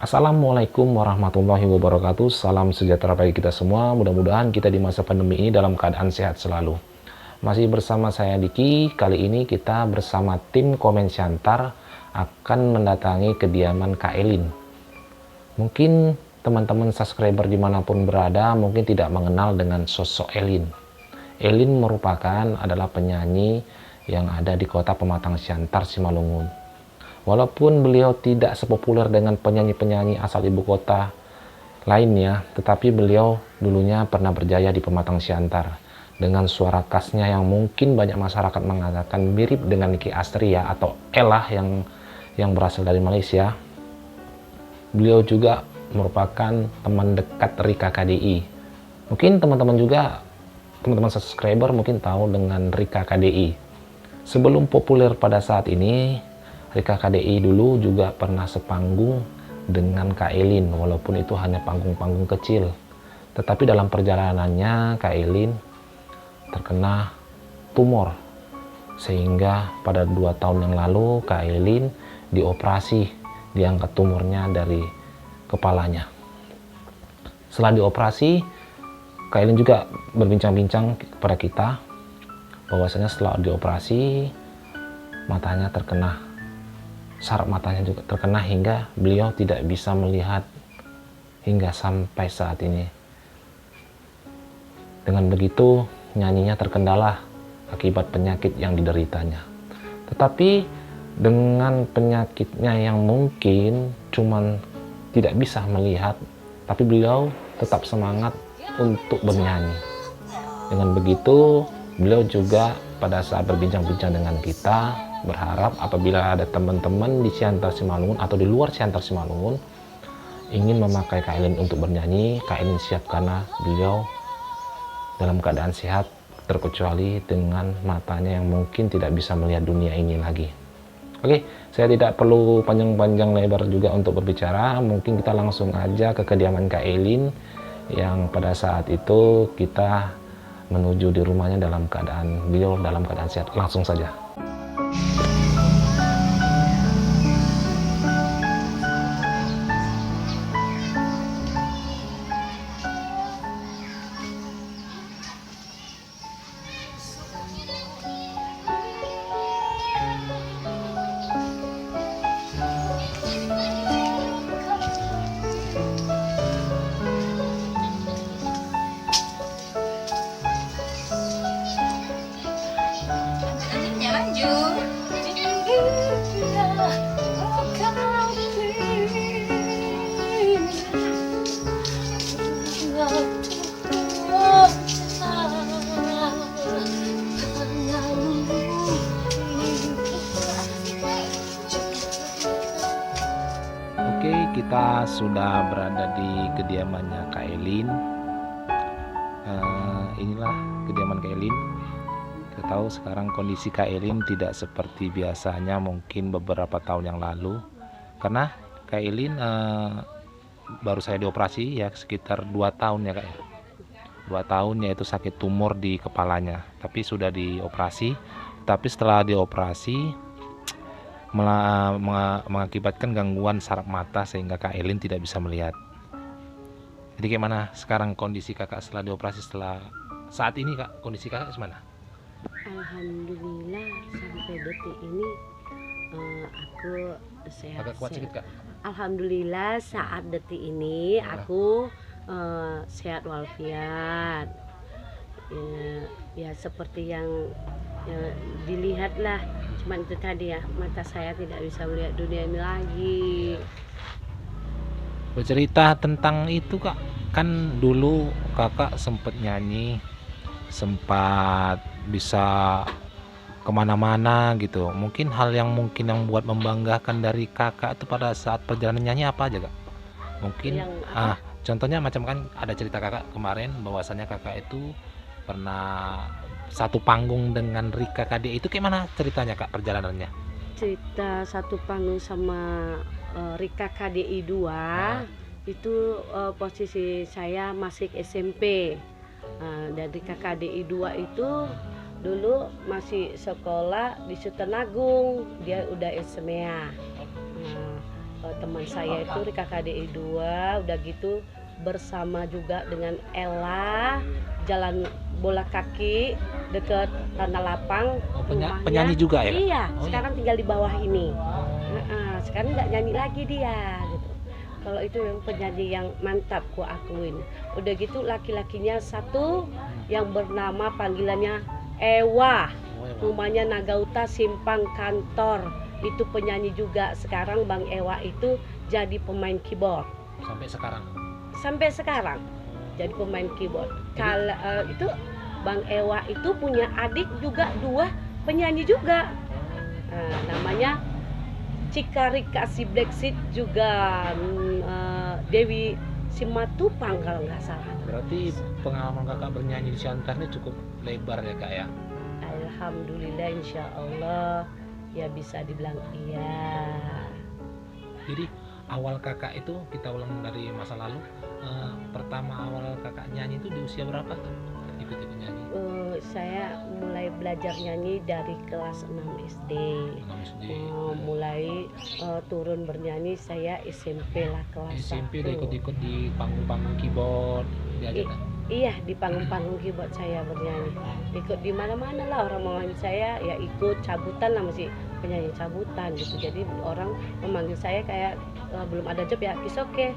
Assalamualaikum warahmatullahi wabarakatuh. Salam sejahtera bagi kita semua. Mudah-mudahan kita di masa pandemi ini dalam keadaan sehat selalu. Masih bersama saya Diki. Kali ini kita bersama tim Komen Siantar akan mendatangi kediaman Kak Elin. Mungkin teman-teman subscriber dimanapun berada mungkin tidak mengenal dengan sosok Elin. Elin merupakan adalah penyanyi yang ada di kota Pematang Siantar, Simalungun. Walaupun beliau tidak sepopuler dengan penyanyi-penyanyi asal ibu kota lainnya, tetapi beliau dulunya pernah berjaya di Pematang Siantar. Dengan suara khasnya yang mungkin banyak masyarakat mengatakan mirip dengan Niki Astria atau Ella yang berasal dari Malaysia. Beliau juga merupakan teman dekat Rika KDI. Mungkin teman-teman subscriber mungkin tahu dengan Rika KDI. Sebelum populer pada saat ini, Rika KDI dulu juga pernah sepanggung dengan Kak Elin, walaupun itu hanya panggung-panggung kecil. Tetapi dalam perjalanannya Kak Elin terkena tumor, sehingga pada 2 tahun yang lalu Kak Elin dioperasi, diangkat tumornya dari kepalanya. Setelah dioperasi, Kak Elin juga berbincang-bincang kepada kita bahwasanya setelah dioperasi matanya terkena, saraf matanya juga terkena hingga beliau tidak bisa melihat hingga sampai saat ini. Dengan begitu nyanyinya terkendala akibat penyakit yang dideritanya. Tetapi dengan penyakitnya yang mungkin cuman tidak bisa melihat, tapi beliau tetap semangat untuk bernyanyi. Dengan begitu beliau juga pada saat berbincang-bincang dengan kita berharap apabila ada teman-teman di Siantar Simalungun atau di luar Siantar Simalungun ingin memakai Kak Elin untuk bernyanyi, Kak Elin siap karena beliau dalam keadaan sehat, terkecuali dengan matanya yang mungkin tidak bisa melihat dunia ini lagi. Oke, saya tidak perlu panjang-panjang lebar juga untuk berbicara, mungkin kita langsung aja ke kediaman Kak Elin yang pada saat itu kita menuju di rumahnya dalam keadaan beliau dalam keadaan sehat. Langsung saja. Oke, kita sudah berada di kediamannya Kak Elin. Inilah kediaman Kak Elin. Kita tahu sekarang kondisi Kak Elin tidak seperti biasanya mungkin beberapa tahun yang lalu, karena Kak Elin baru saya dioperasi ya sekitar 2 tahun ya Kak ya. 2 tahun yaitu sakit tumor di kepalanya, tapi sudah dioperasi. Tapi setelah dioperasi mengakibatkan gangguan saraf mata sehingga Kak Elin tidak bisa melihat. Jadi gimana sekarang kondisi kakak setelah dioperasi, setelah saat ini Kak, kondisi kakak gimana? Alhamdulillah sampai detik ini aku sehat. Agak kuat sedikit Kak. Alhamdulillah saat detik ini aku sehat walafiat. Ya seperti yang dilihat lah, cuman itu tadi ya, mata saya tidak bisa melihat dunia ini lagi. Bercerita tentang itu Kak, kan dulu kakak sempat nyanyi, sempat bisa kemana-mana gitu. Mungkin hal yang buat membanggakan dari kakak itu pada saat perjalanan nyanyi apa aja Kak? Mungkin contohnya macam kan ada cerita kakak kemarin bahwasannya kakak itu pernah satu panggung dengan Rika KDI, itu gimana ceritanya Kak perjalanannya? Cerita satu panggung sama Rika KDI 2 itu posisi saya masih SMP. Dan Rika KDI 2 itu dulu masih sekolah di Sultan Agung, dia udah SMA. teman saya itu Rika KDI 2, udah gitu bersama juga dengan Ella jalan bola kaki deket Tanah Lapang. Oh, Rumahnya penyanyi juga ya, Kak? iya, Oh, iya. sekarang tinggal di bawah ini. Oh. Sekarang nggak nyanyi lagi dia gitu. Kalau itu yang penyanyi yang mantap ku akuin. Udah gitu laki-lakinya satu yang bernama panggilannya Ewa, Oh, ya, Bang. rumahnya Nagauta Simpang Kantor. Itu penyanyi juga. Sekarang Bang Ewa itu jadi pemain keyboard Sampai sekarang. sampai sekarang, jadi pemain keyboard. Kalau itu Bang Ewa itu punya adik juga, 2 penyanyi juga. Namanya Cika Rika si Black Seed juga, Dewi Simatupang kalau nggak salah. Berarti pengalaman kakak bernyanyi di Siantar ini cukup lebar ya, Kak ya? Alhamdulillah, insya Allah ya bisa dibilang iya. Jadi awal kakak itu, kita ulang dari masa lalu, pertama awal kakak nyanyi itu di usia berapa tuh? Ikut-ikut nyanyi? Saya mulai belajar nyanyi dari kelas 6 SD. 6 SD. Mulai turun bernyanyi saya SMP lah, kelas SMP 1. udah ikut-ikut di panggung-panggung keyboard diajak, Kak? Iya, di panggung-panggung keyboard saya bernyanyi. Ikut di mana-mana lah, orang memanggil saya ya ikut cabutan lah, masih penyanyi cabutan gitu. Jadi orang memanggil saya kayak belum ada job ya, is oke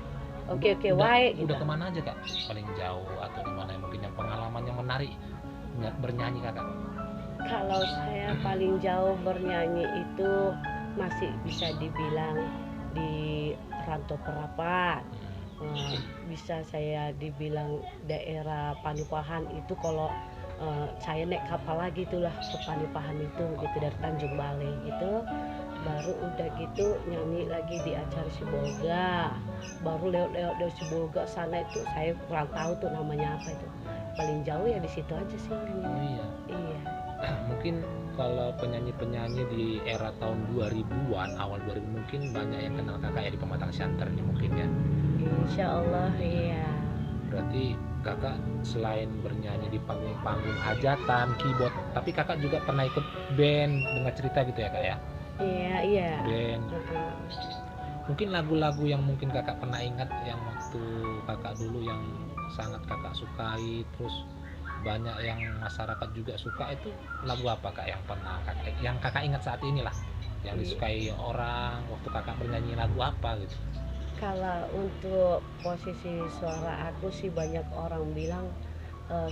wae gitu. Udah kemana aja, Kak? Paling jauh atau di mana yang mungkin yang pengalaman yang menarik bernyanyi kakak? Kalau saya paling jauh bernyanyi itu masih bisa dibilang di Rantau Perapat. Bisa saya dibilang daerah Panipahan itu. Kalau saya naik kapal lagi itulah ke Panipahan itu gitu, dari Tanjung Balai gitu. Baru udah gitu nyanyi lagi di acara Sibolga. Baru lewat dari Sibolga sana itu saya kurang tahu tuh namanya apa itu. Paling jauh ya di situ aja sih. Oh iya. Iya. Mungkin kalau penyanyi-penyanyi di era tahun 2000-an, awal 2000 mungkin banyak yang kenal kakak ya di Pematang Siantar ini mungkin ya. Insya Allah iya. Berarti kakak selain bernyanyi di panggung-panggung hajatan, keyboard, tapi kakak juga pernah ikut band, dengar cerita gitu ya, Kak ya? Iya. Band. Mungkin lagu-lagu yang mungkin kakak pernah ingat yang waktu kakak dulu yang sangat kakak sukai, terus banyak yang masyarakat juga suka, itu lagu apa, Kak, yang pernah kakak ingat saat inilah, yang disukai orang waktu kakak bernyanyi, lagu apa gitu? Kalau untuk posisi suara aku sih banyak orang bilang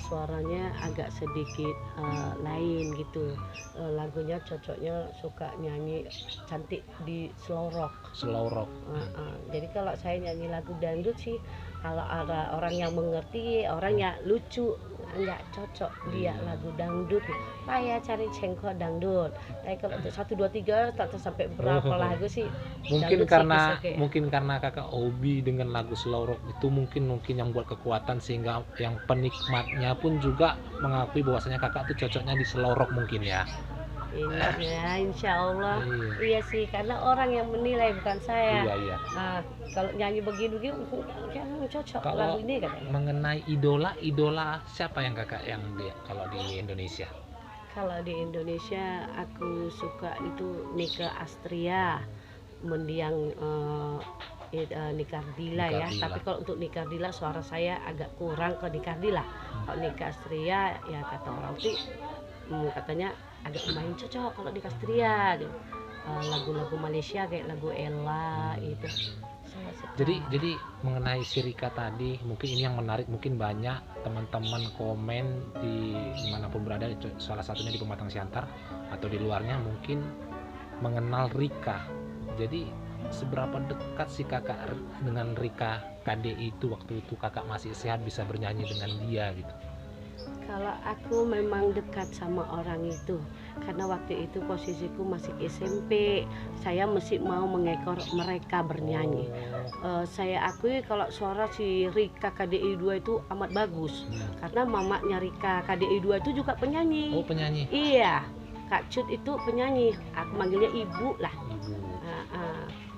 suaranya agak sedikit lain gitu. Lagunya cocoknya suka nyanyi cantik di slow rock. Slow rock. Jadi kalau saya nyanyi lagu dangdut sih, kalau ada orang yang mengerti, orangnya lucu, nggak cocok dia lagu dangdut. Payah cari cengkok dangdut. Tapi kalau untuk 1, 2, 3 tak tahu sampai berapa lagu sih. Mungkin dangdut karena sih bisa mungkin karena kakak hobi dengan lagu slow rock itu, mungkin yang buat kekuatan sehingga yang penikmatnya pun juga mengakui bahwasanya kakak tuh cocoknya di slow rock mungkin ya. Ya, insya Allah. Iya sih, karena orang yang menilai bukan saya. Iya. Kalau nyanyi begini ya cocok Kalau lagu ini katanya. mengenai idola siapa yang kakak yang dia kalau di Indonesia? Kalau di Indonesia aku suka itu Nika Astria, mendiang Nikardila ya. Tapi kalau untuk Nikardila suara saya agak kurang ke Nikardila. Kalau Nika Astria ya kata orang sih katanya agak lumayan cocok kalau Nika Astria gitu. Lagu-lagu Malaysia kayak lagu Ella itu. Jadi mengenai si Rika tadi, mungkin ini yang menarik, mungkin banyak teman-teman komen di dimanapun berada, salah satunya di Pematang Siantar atau di luarnya mungkin mengenal Rika. Jadi seberapa dekat sih kakak dengan Rika KDI itu waktu itu kakak masih sehat bisa bernyanyi dengan dia gitu? Kalau aku memang dekat sama orang itu, karena waktu itu posisiku masih SMP, saya masih mau mengekor mereka bernyanyi. Saya akui kalau suara si Rika KDI 2 itu amat bagus, karena mamanya Rika KDI 2 itu juga penyanyi. Oh, penyanyi? Iya, Kak Cut itu penyanyi, aku manggilnya ibu lah. Ibu.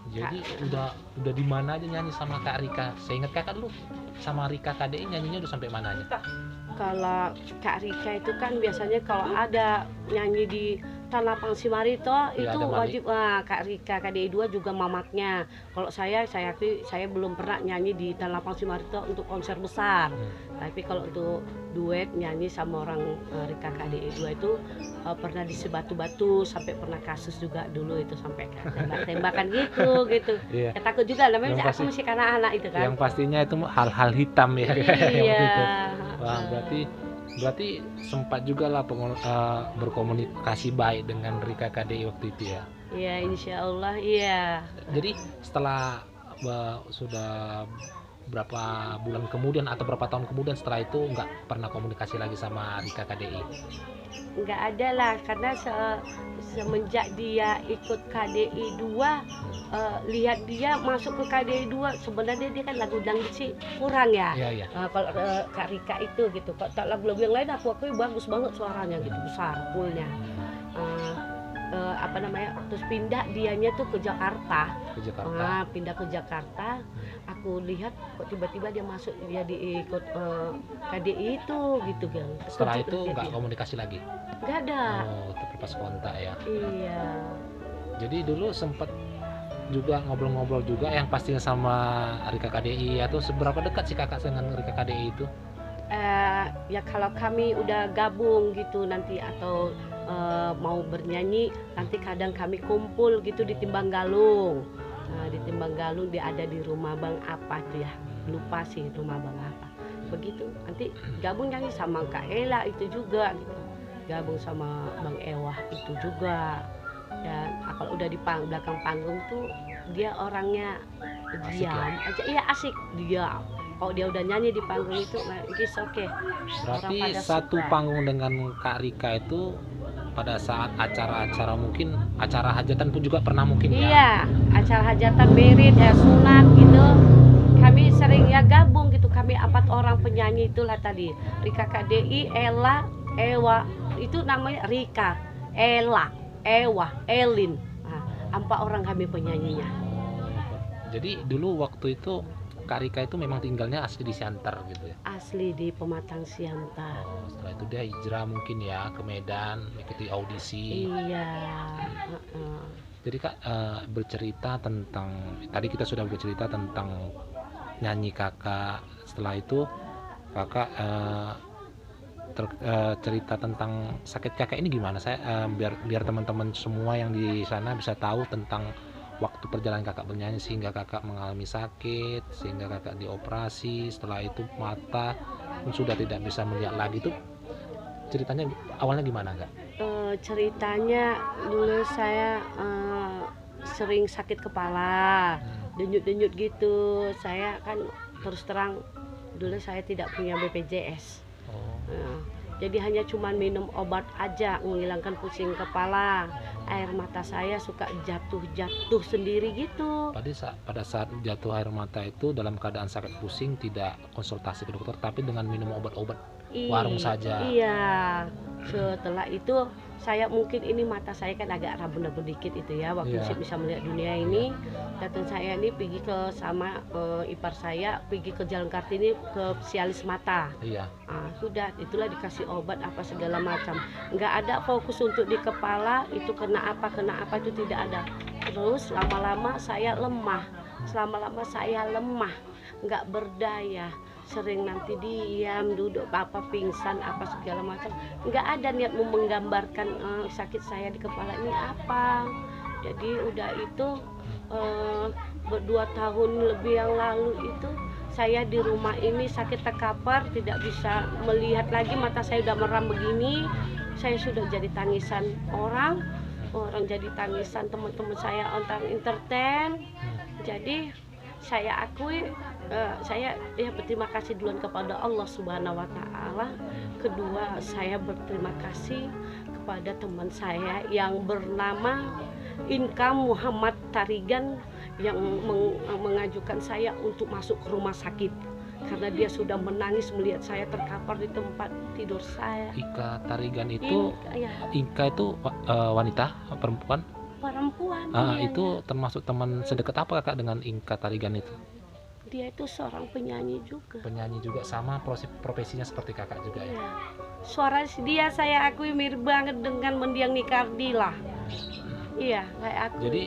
Jadi Kak, udah di mana aja nyanyi sama Kak Rika? Saya ingat kakak dulu sama Rika KDI nyanyinya udah sampai mana aja? Kalau Kak Rika itu kan biasanya kalau ada nyanyi di Tanah Lapang Simarito Ya, itu ada Mani. wajib, Kak Rika KDI 2 juga mamaknya. Kalau saya akui saya belum pernah nyanyi di Tanah Lapang Simarito untuk konser besar. Tapi kalau untuk duet nyanyi sama orang Rika KDI 2 itu pernah di Sebatu-Batu, sampai pernah kasus juga dulu itu sampai tembak-tembakan gitu. Iya. Ya, takut juga namanya Yang aku pasti- masih anak-anak itu kan. Yang pastinya itu hal-hal hitam ya. Yang Iya. waktu itu. Wah, berarti sempat juga lah berkomunikasi baik dengan Rika KDI waktu itu ya. Iya, insya Allah iya. Jadi setelah sudah berapa bulan kemudian atau berapa tahun kemudian setelah itu nggak pernah komunikasi lagi sama Rika KDI? Nggak ada lah, karena semenjak dia ikut KDI 2, lihat dia masuk ke KDI 2, sebenarnya dia kan lagu dangdut sih kurang ya. Iya. Kalau Kak Rika itu gitu, kalau tak lagu-lagu yang lain aku akui bagus banget suaranya gitu, besar fullnya. Terus pindah dianya tuh ke Jakarta. Pindah ke Jakarta, aku lihat kok tiba-tiba dia masuk, dia diikut KDI itu gitu kan. Setelah itu nggak komunikasi lagi? Nggak ada. Oh, terlepas kontak ya. Iya. Jadi dulu sempat juga ngobrol-ngobrol juga yang pastinya sama Rika KDI, atau seberapa dekat sih kakak dengan Rika KDI itu? Ya kalau kami udah gabung gitu nanti atau mau bernyanyi, nanti kadang kami kumpul gitu di Timbang Galung. Di Timbang Galung dia ada di rumah Bang apa tuh ya, lupa sih rumah Bang apa. Begitu nanti gabung nyanyi sama Kak Ella itu juga gitu. Gabung sama Bang Ewah itu juga. Dan kalau udah di belakang panggung tuh dia orangnya Asik diam ya? aja, iya asik diam. Kalau dia udah nyanyi di panggung itu, it's okay. Berarti Orang pada satu suka. panggung dengan Kak Rika itu pada saat acara-acara, mungkin acara hajatan pun juga pernah mungkin ya? Iya, acara hajatan, merit, ya sunat gitu. Kami sering ya gabung gitu. Kami 4 orang penyanyi itulah tadi. Rika KDI, Ella, Ewa. Itu namanya Rika, Ella, Ewa, Elin. 4 orang kami penyanyinya. Jadi dulu waktu itu Kak Rika itu memang tinggalnya asli di Siantar gitu ya? Asli di Pematang Siantar. Oh, setelah itu dia hijrah mungkin ya ke Medan, ikuti audisi. Iya. Jadi Kak, bercerita tentang, tadi kita sudah bercerita tentang nyanyi kakak. Setelah itu kakak cerita tentang sakit kakak ini gimana? Saya biar teman-teman semua yang di sana bisa tahu tentang waktu perjalanan kakak bernyanyi sehingga kakak mengalami sakit, sehingga kakak dioperasi, setelah itu mata pun sudah tidak bisa melihat lagi. Tuh ceritanya awalnya gimana Kak? Ceritanya dulu saya sering sakit kepala, denyut-denyut gitu. Saya kan terus terang dulu saya tidak punya BPJS. Jadi hanya cuman minum obat aja menghilangkan pusing kepala. Air mata saya suka jatuh sendiri gitu. Pada saat jatuh air mata itu dalam keadaan sakit pusing, tidak konsultasi ke dokter tapi dengan minum obat-obat warung saja. Iya. Setelah itu saya mungkin ini mata saya kan agak rabun-rabun dikit itu ya, waktu Iya. bisa melihat dunia ini. Datang saya ini pergi ke sama ipar saya pergi ke Jalan Kartini ke spesialis mata. Iya. Sudah itulah dikasih obat apa segala macam, nggak ada fokus untuk di kepala itu kena apa itu tidak ada. Terus lama-lama saya lemah, nggak berdaya, sering nanti diam, duduk pingsan apa segala macam, nggak ada niat mau menggambarkan sakit saya di kepala ini apa. Jadi udah itu 2 tahun lebih yang lalu itu saya di rumah ini sakit terkapar, tidak bisa melihat lagi, mata saya udah merem begini. Saya sudah jadi tangisan orang jadi tangisan teman-teman saya, orang entertain. Jadi saya akui saya berterima kasih duluan kepada Allah Subhanahu wa Ta'ala. Kedua, saya berterima kasih kepada teman saya yang bernama Inka Muhammad Tarigan yang mengajukan saya untuk masuk ke rumah sakit karena dia sudah menangis melihat saya terkapar di tempat tidur saya. Ika Tarigan itu ya, Ika itu wanita, perempuan? perempuan. Iya, Itu termasuk teman sedekat apa kakak dengan Ika Tarigan itu? Dia itu seorang penyanyi juga. Penyanyi juga, sama profesinya seperti kakak juga ya. Iya. Suara dia saya akui mirip banget dengan mendiang Nikardi lah. Iya, kayak aku. Jadi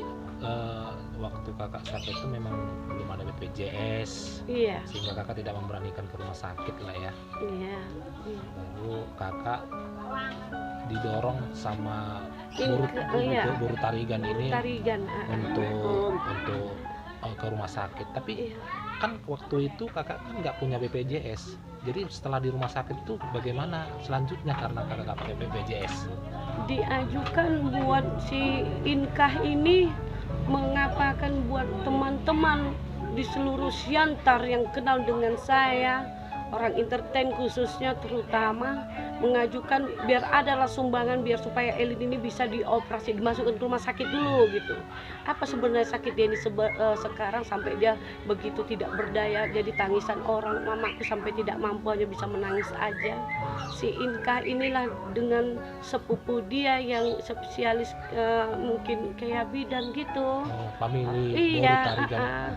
waktu kakak sakit itu memang belum ada BPJS, Iya, sehingga kakak tidak memberanikan ke rumah sakit lah ya. iya. Iya. Lalu kakak didorong sama Iya. buru tarigan ini Tarigan. untuk ke rumah sakit. Tapi Iya. kan waktu itu kakak kan nggak punya BPJS. Jadi setelah di rumah sakit itu bagaimana selanjutnya karena kakak nggak pakai BPJS? Diajukan buat si Inkah ini, mengapakan buat teman-teman di seluruh Siantar yang kenal dengan saya, orang entertain khususnya terutama, mengajukan biar adalah sumbangan biar supaya Elin ini bisa dioperasi, dimasukkan ke rumah sakit dulu gitu. Apa sebenarnya sakit dia ini sekarang sampai dia begitu tidak berdaya, jadi tangisan orang. Mamaku sampai tidak mampu hanya bisa menangis aja. Si Inka inilah dengan sepupu dia yang spesialis mungkin kayak bidan gitu. Famili Iya, Boru Tarigan.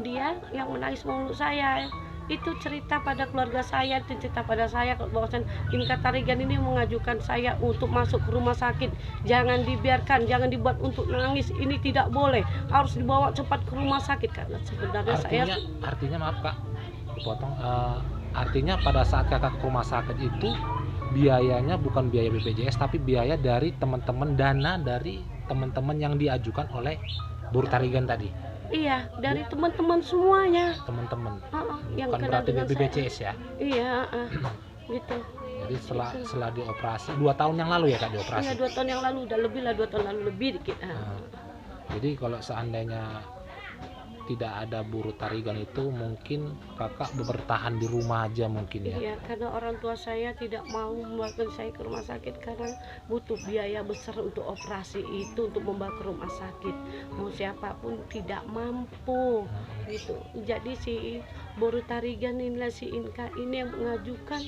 dia yang menangis mulu saya. Itu cerita pada keluarga saya, cerita pada saya bahwasan Inka Tarigan ini mengajukan saya untuk masuk ke rumah sakit. Jangan dibiarkan, jangan dibuat untuk nangis. Ini tidak boleh, harus dibawa cepat ke rumah sakit karena sebenarnya Artinya maaf kak, dipotong. Artinya pada saat kakak ke rumah sakit itu biayanya bukan biaya BPJS tapi biaya dari teman-teman, dana dari teman-teman yang diajukan oleh Boru Tarigan tadi. Iya, dari teman-teman semuanya. Teman-teman. Yang Bukan kenal berarti dengan BPJS ya. Iya, gitu. Jadi setelah dioperasi 2 tahun yang lalu ya kak dioperasi. Iya, 2 tahun yang lalu, udah lebih lah 2 tahun lalu lebih dikit. Jadi kalau seandainya tidak ada Boru Tarigan itu mungkin kakak bertahan di rumah aja mungkin ya. Iya, karena orang tua saya tidak mau membawa saya ke rumah sakit karena butuh biaya besar untuk operasi itu, untuk membawa ke rumah sakit. Mau siapapun tidak mampu gitu. Jadi si Boru Tarigan inilah si Inka ini yang mengajukan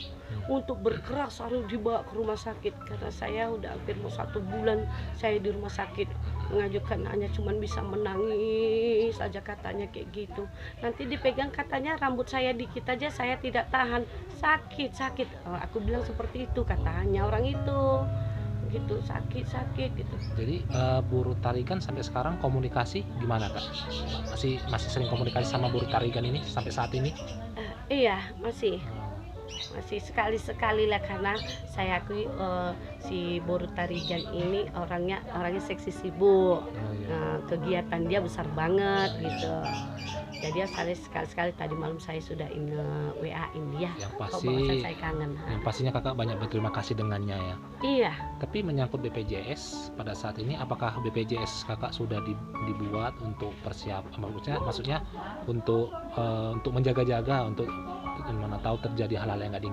untuk berkeras harus dibawa ke rumah sakit karena saya udah hampir mau 1 bulan saya di rumah sakit, mengajukan hanya cuman bisa menangis aja katanya kayak gitu. Nanti dipegang katanya rambut saya dikit aja saya tidak tahan, sakit. Aku bilang seperti itu katanya orang itu gitu, sakit gitu. Jadi Boru Tarigan sampai sekarang komunikasi gimana kak? Masih sering komunikasi sama Boru Tarigan ini sampai saat ini? Iya, masih sekali-sekali lah karena saya akui si Boru Tarigan ini orangnya seksi sibuk. Kegiatan dia besar banget gitu. Jadi sekali-sekali tadi malam saya sudah WA-in dia. Yang Kok pasti bahwasan saya kangen. yang pastinya kakak banyak berterima kasih dengannya ya. Iya. Tapi menyangkut BPJS pada saat ini, apakah BPJS kakak sudah dibuat untuk persiapan, maksudnya untuk menjaga-jaga, untuk mana tahu terjadi hal-hal yang nggak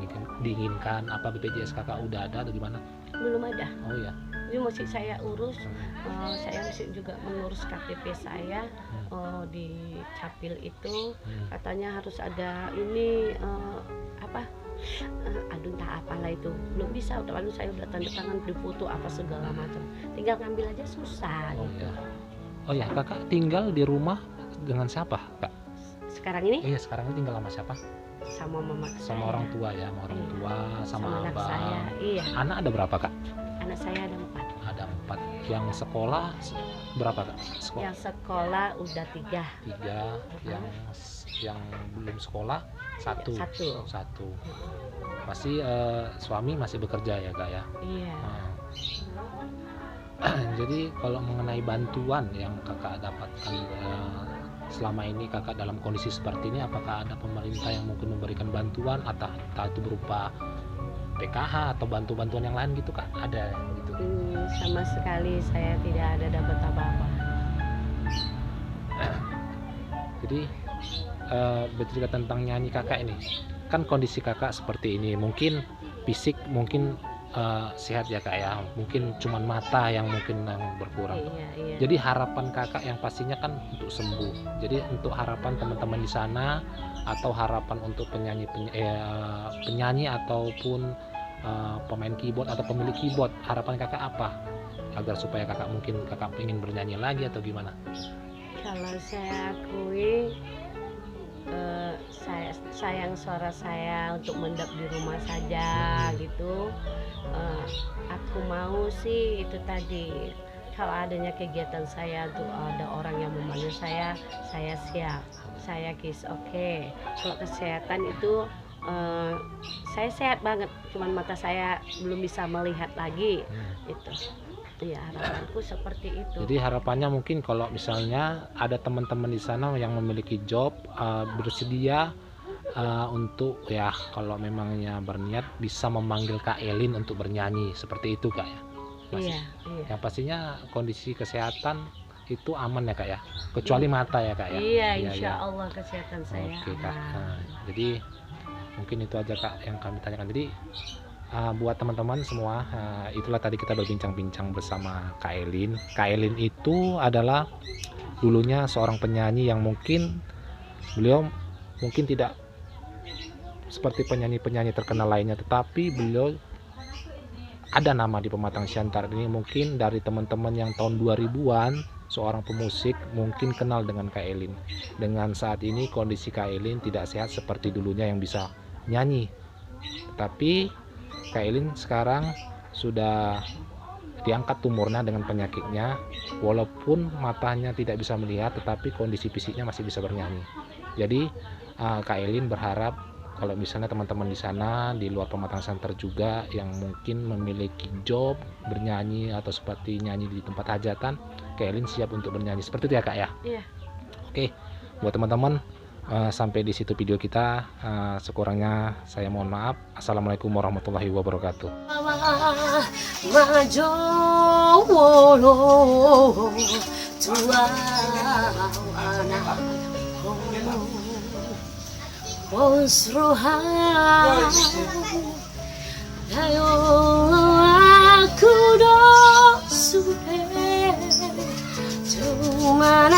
diinginkan, apa BPJS kakak udah ada atau gimana? Belum ada. Oh ya. Ini masih saya urus, saya masih juga mengurus KTP saya di Capil itu. Katanya harus ada ini aduh entah apalah itu, belum bisa. Lalu saya udah tanda tangan di foto apa segala macam, tinggal ngambil aja susah gitu. Oh ya, kakak tinggal di rumah dengan siapa kak? Sekarang ini? Iya, sekarang ini tinggal sama siapa? Sama mama saya. Sama orang tua ya, sama orang tua, sama anak abang. saya. Iya. Anak ada berapa kak? Anak saya ada 4. Ada 4. Yang sekolah berapa kak? Yang sekolah udah 3. Yang belum sekolah 1. Pasti suami masih bekerja ya kak ya? Iya. Jadi kalau mengenai bantuan yang kakak dapatkan selama ini kakak dalam kondisi seperti ini, apakah ada pemerintah yang mungkin memberikan bantuan atau itu berupa PKH atau bantuan yang lain gitu kak? Ada gitu? Sama sekali saya tidak ada dapat apa-apa. Jadi bercerita tentang nyanyi kakak ini, kan kondisi kakak seperti ini, mungkin fisik mungkin sehat ya kak ya, mungkin cuman mata yang mungkin yang berkurang. Iya. Jadi harapan kakak yang pastinya kan untuk sembuh. Jadi untuk harapan teman-teman di sana atau harapan untuk penyanyi ataupun pemain keyboard atau pemilik keyboard, harapan kakak apa agar supaya kakak mungkin ingin bernyanyi lagi atau gimana? Kalau saya akui saya sayang suara saya untuk mendap di rumah saja gitu. Aku mau sih itu tadi, kalau adanya kegiatan saya tuh ada orang yang memanggil saya siap, saya kis oke. Kalau kesehatan itu saya sehat banget, cuman mata saya belum bisa melihat lagi itu. Iya, harapanku seperti itu. Jadi harapannya mungkin kalau misalnya ada teman-teman di sana yang memiliki job, bersedia untuk ya kalau memangnya berniat bisa memanggil Kak Elin untuk bernyanyi seperti itu Kak ya. Masih. Iya, iya. Yang pastinya kondisi kesehatan itu aman ya Kak ya, kecuali mata ya Kak ya. Iya, Iya, insya iya. Allah kesehatan saya Oke Kak. aman. Nah, jadi mungkin itu aja Kak yang kami tanyakan. Jadi buat teman-teman semua, itulah tadi kita berbincang-bincang bersama Kak Elin. Kak Elin itu adalah dulunya seorang penyanyi yang mungkin beliau mungkin tidak seperti penyanyi-penyanyi terkenal lainnya, tetapi beliau ada nama di Pematang Siantar ini. Mungkin dari teman-teman yang tahun 2000-an seorang pemusik mungkin kenal dengan Kak Elin. Dengan saat ini kondisi Kak Elin tidak sehat seperti dulunya yang bisa nyanyi, tetapi Kak Elin sekarang sudah diangkat tumornya dengan penyakitnya, walaupun matanya tidak bisa melihat tetapi kondisi fisiknya masih bisa bernyanyi. Jadi Kak Elin berharap kalau misalnya teman-teman di sana di luar Pematang Siantar juga yang mungkin memiliki job bernyanyi atau seperti nyanyi di tempat hajatan, Kak Elin siap untuk bernyanyi seperti itu ya Kak ya. Iya. Oke, buat teman-teman sampai di situ video kita. Sekurangnya saya mohon maaf. Assalamualaikum warahmatullahi wabarakatuh. Cuman